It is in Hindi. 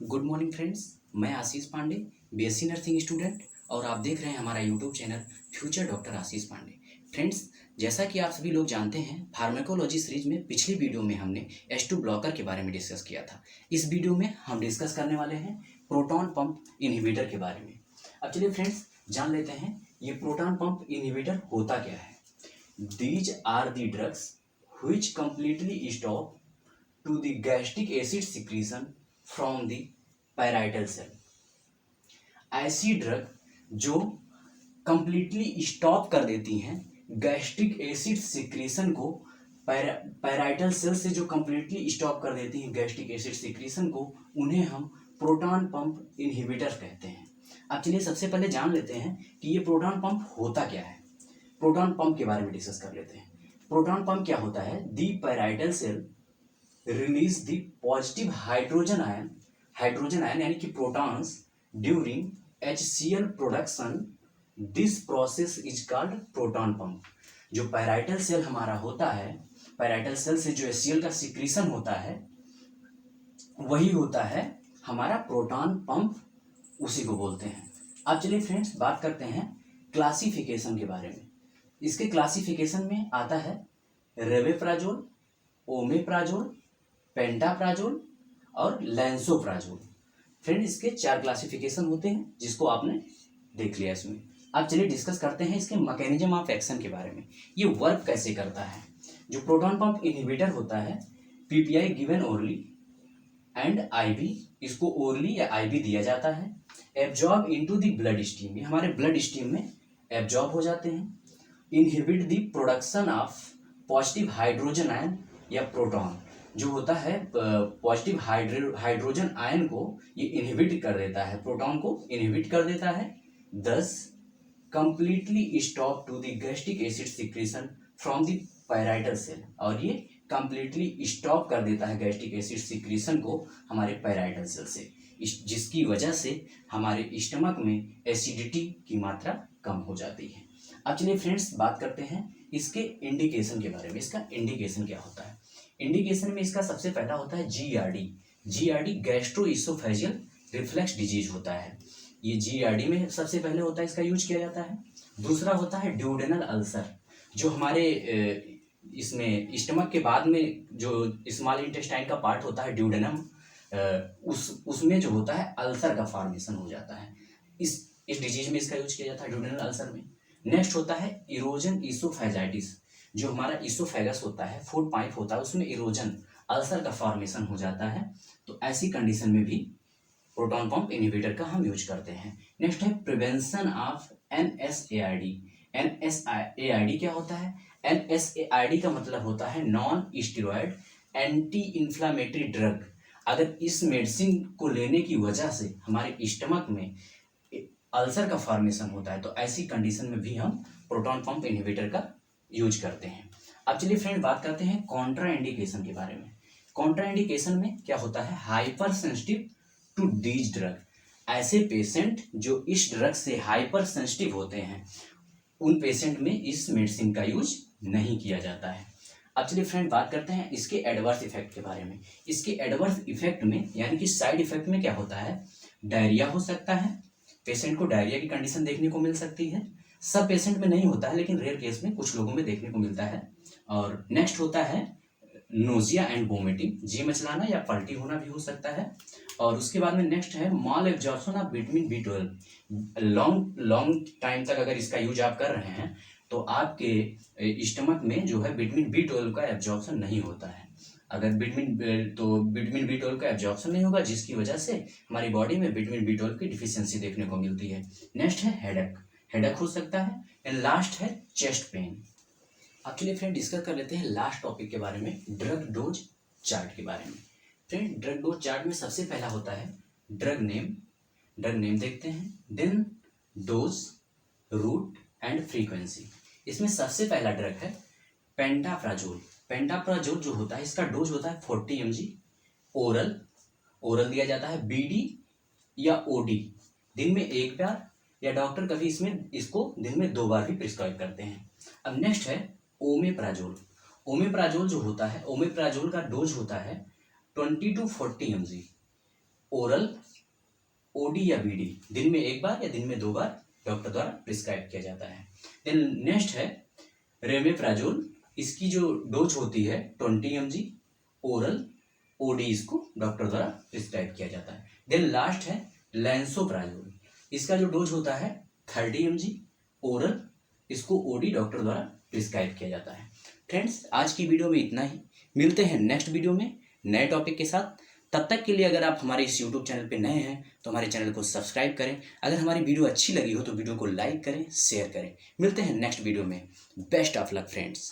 Good morning friends. मैं आशीष पांडे, बीएससी नर्सिंग स्टूडेंट, और आप देख रहे हैं हमारा यूट्यूब चैनल फ्यूचर डॉक्टर आशीष पांडे। फ्रेंड्स, जैसा कि आप सभी लोग जानते हैं, फार्माकोलॉजी सीरीज में पिछली वीडियो में हमने H2 ब्लॉकर के बारे में डिस्कस किया था। इस वीडियो में हम डिस्कस करने वाले हैं प्रोटॉन पंप इनहिबिटर के बारे में। अब चलिए फ्रेंड्स, जान लेते हैं ये प्रोटॉन पंप इनहिबिटर होता क्या है। These are the drugs which completely stop to the gastric acid secretion from the parietal cell। ऐसी ड्रग जो कंप्लीटली स्टॉप कर देती हैं गैस्ट्रिक एसिड सिक्रीशन को, पैराइटल सेल से जो कंप्लीटली स्टॉप कर देती हैं गैस्ट्रिक एसिड सिक्रीशन को, उन्हें हम प्रोटॉन पंप इनहिबिटर कहते हैं। अब चलिए सबसे पहले जान लेते हैं कि ये प्रोटॉन पंप होता क्या है। प्रोटॉन पंप के बारे में डिस्कस कर लेते हैं। प्रोटॉन पंप क्या होता है? The parietal cell release the positive hydrogen ion यानी कि protons during HCl production. This process is called proton pump. जो पैराइटल सेल हमारा होता है, पैराइटल सेल से जो HCl का सिक्रीशन होता है वही होता है हमारा प्रोटॉन पंप, उसी को बोलते हैं। अब चलिए फ्रेंड्स, बात करते हैं क्लासिफिकेशन के बारे में। इसके क्लासिफिकेशन में आता है रेवेप्राजोल, ओमेप्राजोल, पेंटाप्राजोल और लैंसोप्राजोल। फ्रेंड, इसके 4 क्लासिफिकेशन होते हैं जिसको आपने देख लिया इसमें। अब चलिए डिस्कस करते हैं इसके मैकेनिज्म ऑफ एक्शन के बारे में। ये वर्क कैसे करता है। जो प्रोटॉन पंप इनहिबिटर होता है, PPI given orally and IV, इसको ओरली या IV दिया जाता है। Absorb into the blood stream, ये हमारे ब्लड स्ट्रीम में एब्जॉर्ब हो जाते हैं। Inhibit the production of positive hydrogen ion या प्रोटॉन, जो होता है पॉजिटिव हाइड्रोजन आयन को ये इनहिबिट कर देता है, प्रोटॉन को इनहिबिट कर देता है। This completely stop to the gastric acid secretion from the parietal cell, और ये कंप्लीटली स्टॉप कर देता है गैस्ट्रिक एसिड सिक्रीशन को हमारे पैराइटल सेल से, जिसकी वजह से हमारे स्टमक में एसिडिटी की मात्रा कम हो जाती है। अब चलिए फ्रेंड्स, बात करते हैं इसके इंडिकेशन के बारे में। इसका इंडिकेशन क्या होता है? इंडिकेशन में इसका सबसे पहला होता है GERD, गैस्ट्रोइसोफेजियल रिफ्लक्स डिजीज होता है। ये GERD में सबसे पहले होता है, इसका यूज किया जाता है। दूसरा होता है ड्यूडेनल अल्सर, जो हमारे इसमें स्टमक के बाद में जो स्मॉल इंटेस्टाइन का पार्ट होता है ड्यूडेनम, उसमें जो होता है अल्सर का फॉर्मेशन हो जाता है। इस डिजीज में इसका यूज किया जाता है, ड्यूडेनल अल्सर में। नेक्स्ट होता है इरोजन इसोफेजाइटिस, जो हमारा इसोफेगस होता है, फूड पाइप होता है, उसमें इरोजन अल्सर का फॉर्मेशन हो जाता है। तो ऐसी कंडीशन में भी प्रोटॉन पंप इनहिबिटर का हम यूज करते हैं। नेक्स्ट है प्रिवेंशन ऑफ NSAID। NSAID क्या होता है? NSAID का मतलब होता है non steroid anti inflammatory drug. अगर इस मेडिसिन को लेने की वजह से हमारे स्टमक में अल्सर का फॉर्मेशन होता है, तो ऐसी कंडीशन में भी हम प्रोटॉन पंप इनहिबिटर का यूज करते हैं। अब चलिए फ्रेंड, बात करते हैं कॉन्ट्रा इंडिकेशन के बारे में। कॉन्ट्रा इंडिकेशन में क्या होता है? Hyper sensitive to these drug. ऐसे पेशेंट जो इस ड्रग से हाइपर सेंसिटिव होते हैं, उन पेशेंट में इस मेडिसिन का यूज नहीं किया जाता है। अब चलिए फ्रेंड, बात करते हैं इसके एडवर्स इफेक्ट के बारे में। इसके एडवर्स इफेक्ट में यानी कि साइड इफेक्ट में क्या होता है? डायरिया हो सकता है, पेशेंट को डायरिया की कंडीशन देखने को मिल सकती है। सब पेशेंट में नहीं होता है, लेकिन रेयर केस में कुछ लोगों में देखने को मिलता है। और नेक्स्ट होता है नोजिया एंड वोमिटिंग, जी मचलाना या पल्टी होना भी हो सकता है। और उसके बाद में नेक्स्ट है mall absorption of vitamin B12। Long time तक अगर इसका यूज आप कर रहे हैं तो आपके स्टमक में जो है विटामिन B12 का एब्जॉर्प्शन नहीं होता है। अगर विटामिन B12 का एब्जॉर्प्शन नहीं होगा, जिसकी वजह से हमारी बॉडी में विटामिन B12 की डिफिशियंसी देखने को मिलती है। नेक्स्ट है हेडेक हो सकता है। एंड लास्ट है चेस्ट पेन। अब चलिए फ्रेंड, डिस्कस कर लेते हैं लास्ट टॉपिक के बारे में, ड्रग डोज चार्ट के बारे में। फ्रेंड, ड्रग डोज चार्ट में सबसे पहला होता है ड्रग नेम देखते हैं, then dose, route and frequency. इसमें सबसे पहला ड्रग है पेंटाप्राजोल जो होता है, इसका डोज होता है 40 mg। ओरल दिया जाता है, BD या OD, दिन में 1 बार, या डॉक्टर कभी इसको दिन में 2 बार भी प्रिस्क्राइब करते हैं। अब नेक्स्ट है ओमेप्राजोल जो होता है, ओमेप्राजोल का डोज होता है 20 to 40 mg। ओरल, ओडी या बीडी, दिन में एक बार या दिन में 2 बार डॉक्टर द्वारा प्रिस्क्राइब किया जाता है। देन नेक्स्ट है रेमेप्राजोल, इसकी जो डोज होती है 20 mg, ओरल, ओडी इसको डॉक्टर द्वारा प्रिस्क्राइब किया जाता है। देन लास्ट है लैंसोप्राजोल, इसका जो डोज होता है 30 mg, ओरल, इसको ओडी डॉक्टर द्वारा प्रिस्क्राइब किया जाता है। फ्रेंड्स, आज की वीडियो में इतना ही, मिलते हैं नेक्स्ट वीडियो में नए टॉपिक के साथ। तब तक के लिए अगर आप हमारे इस यूट्यूब चैनल पे नए हैं तो हमारे चैनल को सब्सक्राइब करें। अगर हमारी वीडियो अच्छी लगी हो तो वीडियो को लाइक करें, शेयर करें। मिलते हैं नेक्स्ट वीडियो में। Best of luck friends.